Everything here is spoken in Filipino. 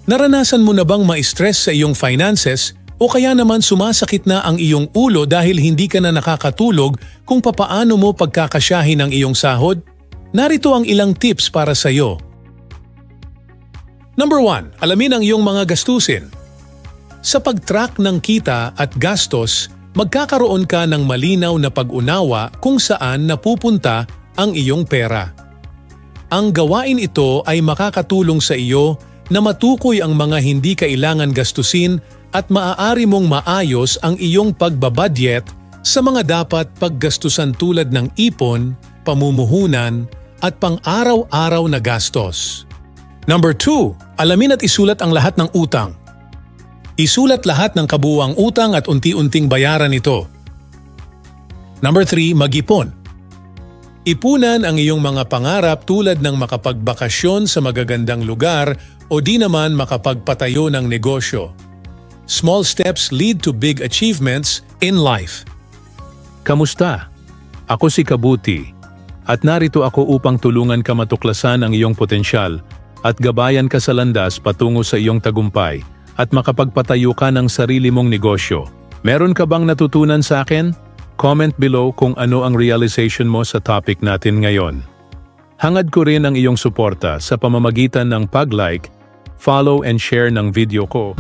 Naranasan mo na bang ma-stress sa iyong finances o kaya naman sumasakit na ang iyong ulo dahil hindi ka na nakakatulog kung papaano mo pagkakasyahin ang iyong sahod? Narito ang ilang tips para sa iyo. Number 1, alamin ang iyong mga gastusin. Sa pag-track ng kita at gastos, magkakaroon ka ng malinaw na pag-unawa kung saan napupunta ang iyong pera. Ang gawain ito ay makakatulong sa iyo na matukoy ang mga hindi kailangan gastusin at maaari mong maayos ang iyong pagbabudget sa mga dapat paggastusan tulad ng ipon, pamumuhunan, at pang-araw-araw na gastos. Number 2, alamin at isulat ang lahat ng utang. Isulat lahat ng kabuuang utang at unti-unting bayaran ito. Number 3, mag-ipon. Ipunan ang iyong mga pangarap tulad ng makapagbakasyon sa magagandang lugar o di naman makapagpatayo ng negosyo. Small steps lead to big achievements in life. Kamusta? Ako si Kabuti at narito ako upang tulungan ka matuklasan ang iyong potensyal at gabayan ka sa landas patungo sa iyong tagumpay at makapagpatayo ka ng sarili mong negosyo. Meron ka bang natutunan sa akin? Comment below kung ano ang realization mo sa topic natin ngayon. Hangad ko rin ang iyong suporta sa pamamagitan ng pag-like, follow and share ng video ko.